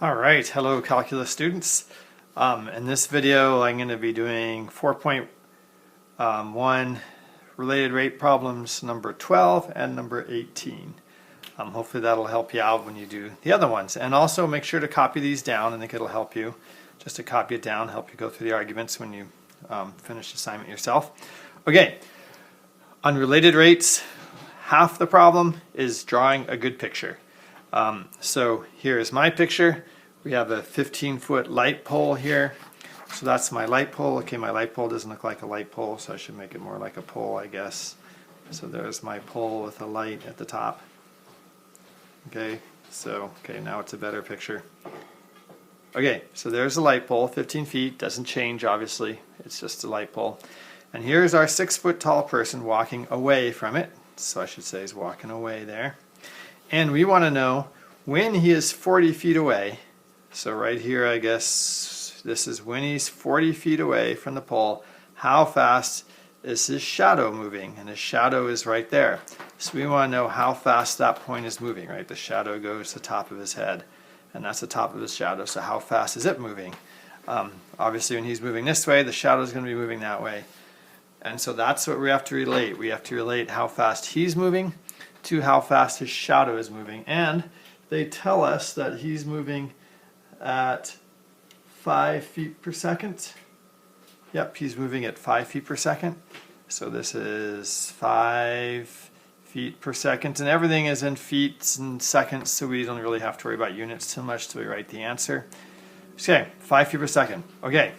All right, hello calculus students. In this video I'm going to be doing 4.1 related rate problems number 12 and number 18. Hopefully that'll help you out when you do the other ones. And also make sure to copy these down. I think it'll help you just to copy it down, help you go through the arguments when you finish the assignment yourself. Okay, on related rates, half the problem is drawing a good picture. So here's my picture. We have a 15-foot light pole here. So that's my light pole. Okay, my light pole doesn't look like a light pole, so I should make it more like a pole, I guess. So there's my pole with a light at the top. Okay, now it's a better picture. Okay, so there's a light pole, 15 feet, doesn't change obviously, it's just a light pole. And here's our 6-foot tall person walking away from it. So I should say he's walking away there. And we want to know when he is 40 feet away. So right here, I guess this is when he's 40 feet away from the pole, how fast is his shadow moving? And his shadow is right there. So we want to know how fast that point is moving, right? The shadow goes to the top of his head, and that's the top of his shadow. So how fast is it moving? Obviously, when he's moving this way, the shadow is going to be moving that way. And so that's what we have to relate. We have to relate how fast he's moving to how fast his shadow is moving. And they tell us that he's moving at 5 feet per second. Yep, he's moving at 5 feet per second. So this is 5 feet per second. And everything is in feet and seconds, so we don't really have to worry about units too much till we write the answer. Okay, 5 feet per second. Okay.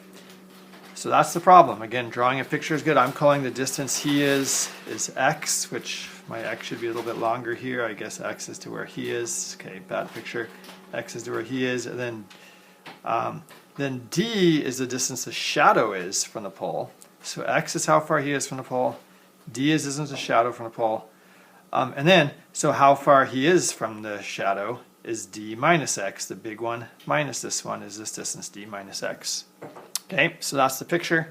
So that's the problem. Again, drawing a picture is good. I'm calling the distance he is x, which my x should be a little bit longer here. I guess x is to where he is. Okay, bad picture. X is to where he is. And then d is the distance the shadow is from the pole. So x is how far he is from the pole. D is the distance the shadow from the pole. And then, so how far he is from the shadow is d minus x. The big one minus this one is this distance, d minus x. Okay, so that's the picture.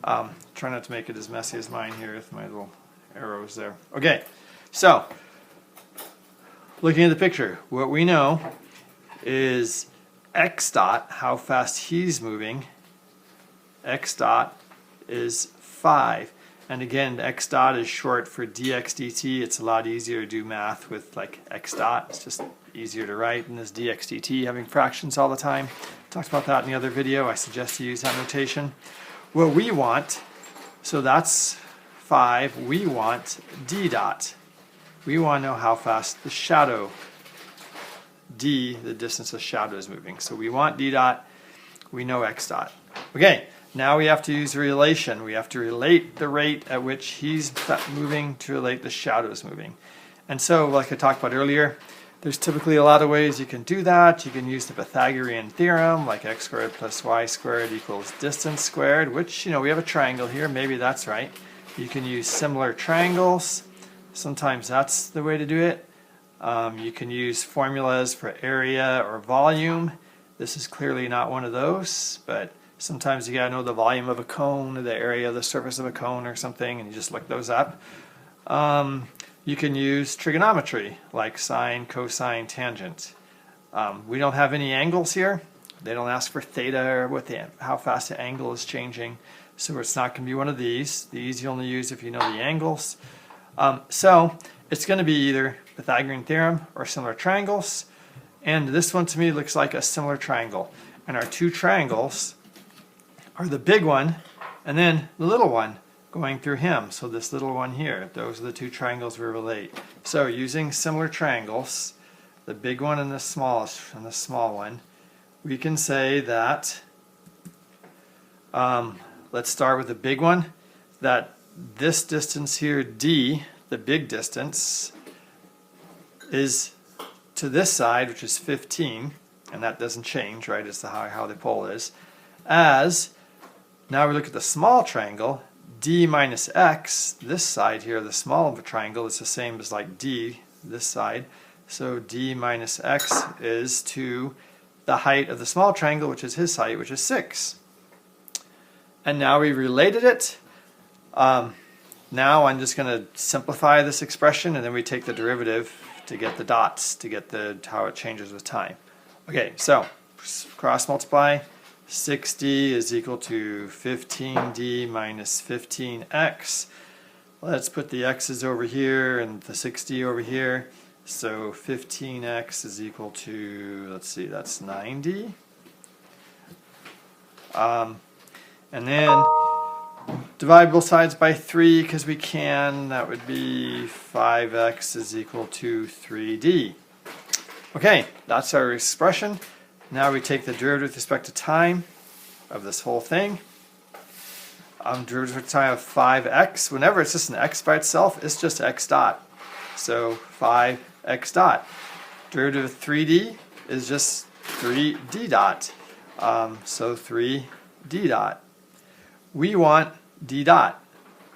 Try not to make it as messy as mine here with my little arrows there. Okay, so looking at the picture, what we know is x dot, how fast he's moving. X dot is 5. And again, x dot is short for dx dt. It's a lot easier to do math with like x dot. It's just easier to write than this dx dt, having fractions all the time. Talked about that in the other video. I suggest you use that notation. What we want, so that's 5, we want d dot. We want to know how fast the shadow, d, the distance the shadow is moving. So we want d dot, we know x dot. Okay, now we have to use relation. We have to relate the rate at which he's moving to relate the shadow is moving. And so, like I talked about earlier, there's typically a lot of ways you can do that. You can use the Pythagorean theorem, like x squared plus y squared equals distance squared, which, you know, we have a triangle here. Maybe that's right. You can use similar triangles. Sometimes that's the way to do it. You can use formulas for area or volume. This is clearly not one of those, but sometimes you gotta know the volume of a cone, or the area of the surface of a cone or something, and you just look those up. You can use trigonometry, like sine, cosine, tangent. We don't have any angles here. They don't ask for theta or how fast the angle is changing, so it's not going to be one of these. These you only use if you know the angles. So it's going to be either Pythagorean theorem or similar triangles, and this one to me looks like a similar triangle. And our two triangles are the big one and then the little one going through him. So this little one here, those are the two triangles we relate. So using similar triangles, the big one and the smallest and the small one, we can say that, let's start with the big one, that this distance here, d, the big distance, is to this side, which is 15, and that doesn't change, right? It's how the pole is. As, now we look at the small triangle, d minus x, this side here, the small of a triangle, is the same as like d, this side. So d minus x is to the height of the small triangle, which is his height, which is 6. And now we related it. Now I'm just going to simplify this expression, and then we take the derivative to get the dots, to get how it changes with time. Okay, so cross multiply. 6d is equal to 15d minus 15x. Let's put the x's over here and the 6d over here. So 15x is equal to, let's see, that's 9d. And then divide both sides by 3 because we can. That would be 5x is equal to 3d. Okay, that's our expression. Now we take the derivative with respect to time of this whole thing. Derivative with time of 5x. Whenever it's just an x by itself, it's just x dot. So 5x dot. Derivative of 3d is just 3d dot. So 3d dot. We want d dot.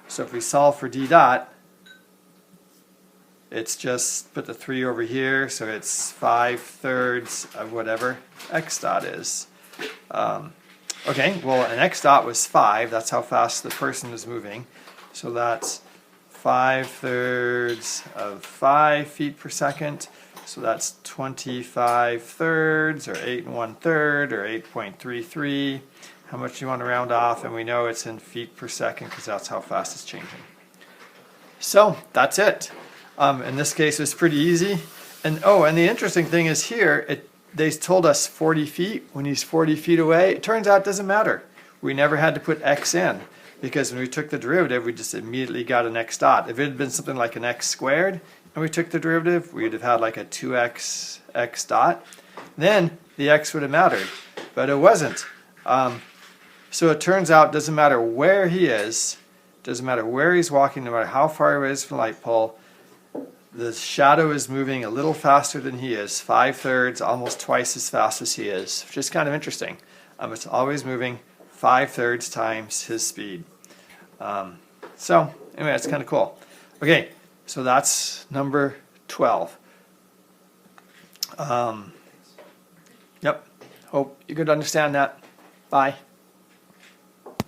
So if we solve for d dot, it's just put the 3 over here, so it's 5/3 of whatever x dot is. Okay, well an x dot was 5, that's how fast the person is moving. So that's 5/3 of 5 feet per second. So that's 25/3 or 8 1/3 or 8.33. How much do you want to round off? And we know it's in feet per second because that's how fast it's changing. So that's it. In this case, it's pretty easy. And and the interesting thing is here, they told us 40 feet when he's 40 feet away. It turns out it doesn't matter. We never had to put x in because when we took the derivative, we just immediately got an x dot. If it had been something like an x squared and we took the derivative, we'd have had like a 2x x dot. Then the x would have mattered, but it wasn't. So it turns out it doesn't matter where he is, doesn't matter where he's walking, no matter how far away he is from the light pole, the shadow is moving a little faster than he is, 5/3, almost twice as fast as he is, which is kind of interesting. It's always moving 5/3 times his speed. So anyway, that's kind of cool. Okay, so that's number 12. Yep, hope you could understand that. Bye.